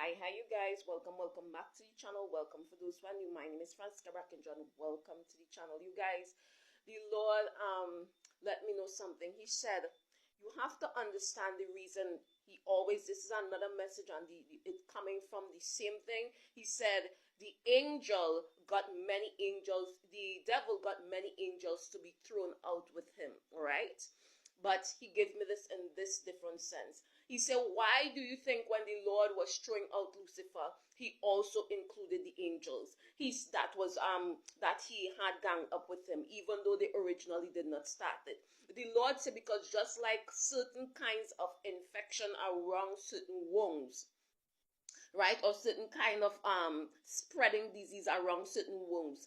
Hi you guys, welcome back to the channel. Welcome for those who are new. My name is Fransica Brackin John. Welcome to the channel. You guys, the Lord let me know something. He said you have to understand the reason he always, this is another message on it coming from the same thing. He said the angel got many angels, the devil got many angels to be thrown out with him, all right? But he gave me this in this different sense. He said, why do you think when the Lord was throwing out Lucifer, he also included the angels? That he had ganged up with him, even though they originally did not start it. The Lord said, because just like certain kinds of infection around certain wounds, right, or certain kind of spreading disease around certain wounds,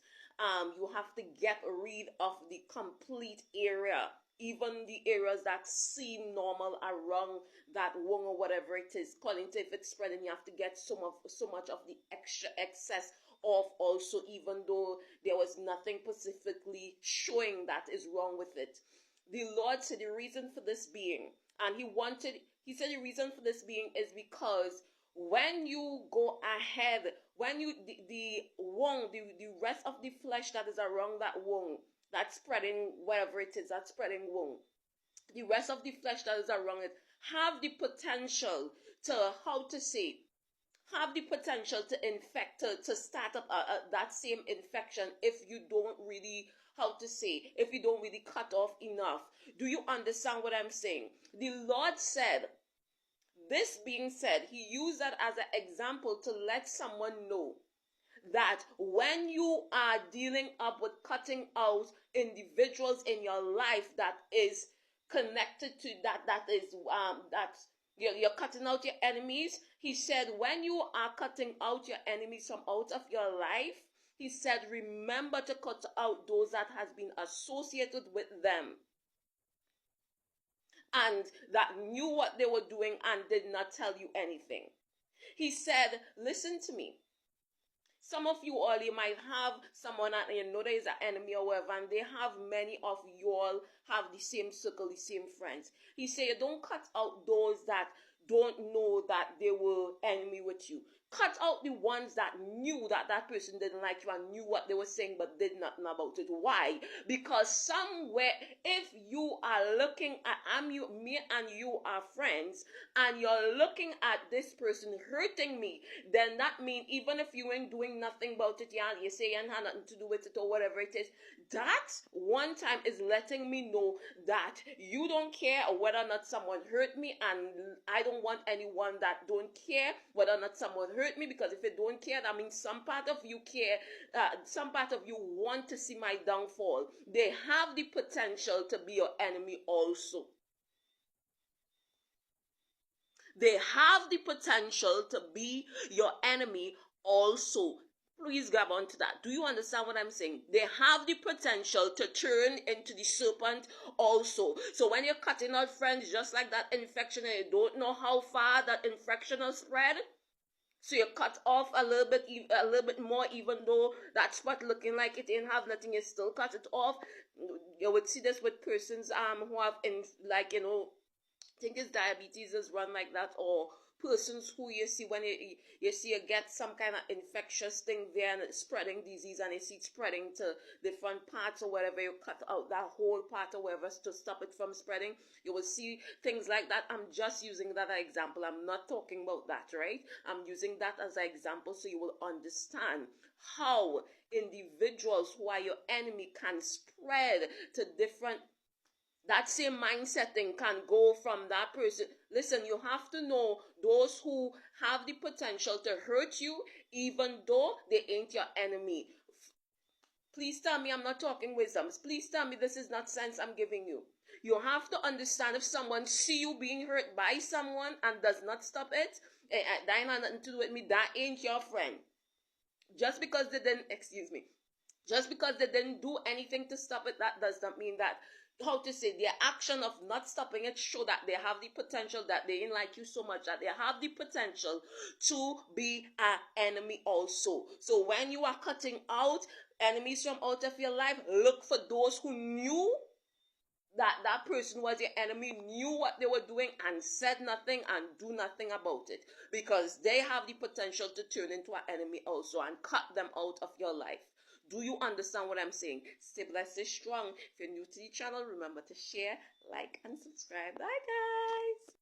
you have to get rid of the complete area, even the areas that seem normal around that wound or whatever it is. According to if it's spreading, you have to get so much of the extra excess off also, even though there was nothing specifically showing that is wrong with it. The Lord said the reason for this being, and he said the reason for this being is because when you go ahead, when you the wound, the rest of the flesh that is around that wound, that's spreading, whatever it is, that spreading wound, the rest of the flesh that is around it have the potential to, have the potential to infect, to start up that same infection if you don't really, if you don't really cut off enough. Do you understand what I'm saying? The Lord said, this being said, he used that as an example to let someone know that when you are dealing up with cutting out individuals in your life that is connected to that you're cutting out your enemies. He said when you are cutting out your enemies from out of your life, he said remember to cut out those that has been associated with them and that knew what they were doing and did not tell you anything. He said, listen to me. Some of you all, you might have someone that you know there is an enemy or whatever, and they have many of you all have the same circle, the same friends. He said, don't cut out those that don't know that they were enemy with you. Cut out the ones that knew that that person didn't like you and knew what they were saying but did not know about it. Why? Because somewhere, if you are looking at, me and you are friends, and you're looking at this person hurting me, then that means even if you ain't doing nothing about it, yeah, you say you ain't had nothing to do with it or whatever it is, that one time is letting me know that you don't care whether or not someone hurt me, and I don't want anyone that don't care whether or not someone hurt me, because if you don't care, that means some part of you care, some part of you want to see my downfall. They have the potential to be your enemy also. They have the potential to be your enemy also. Please grab onto that. Do you understand what I'm saying? They have the potential to turn into the serpent also. So when you're cutting out friends, just like that infection, and you don't know how far that infection will spread, so you cut off a little bit more, even though that spot looking like it ain't have nothing, you still cut it off. You would see this with persons who have I think it's diabetes is run like that, or persons who you see when you see you get some kind of infectious thing there and it's spreading disease, and you see it spreading to different parts or whatever, you cut out that whole part or whatever to stop it from spreading. You will see things like that. I'm just using that as an example. I'm not talking about that, right? I'm using that as an example so you will understand how individuals who are your enemy can spread to different. That same mindset thing can go from that person. Listen, you have to know those who have the potential to hurt you, even though they ain't your enemy. Please tell me I'm not talking wisdoms. Please tell me this is not sense I'm giving you. You have to understand, if someone see you being hurt by someone and does not stop it, that ain't nothing to do with me, that ain't your friend. Just because they didn't, just because they didn't do anything to stop it, that does not mean that, their action of not stopping it show that they have the potential, that they ain't like you so much, that they have the potential to be an enemy also. So when you are cutting out enemies from out of your life, look for those who knew that person was your enemy, knew what they were doing and said nothing and do nothing about it, because they have the potential to turn into an enemy also and cut them out of your life. Do you understand what I'm saying? Stay blessed, stay strong. If you're new to the channel, remember to share, like, and subscribe. Bye, guys.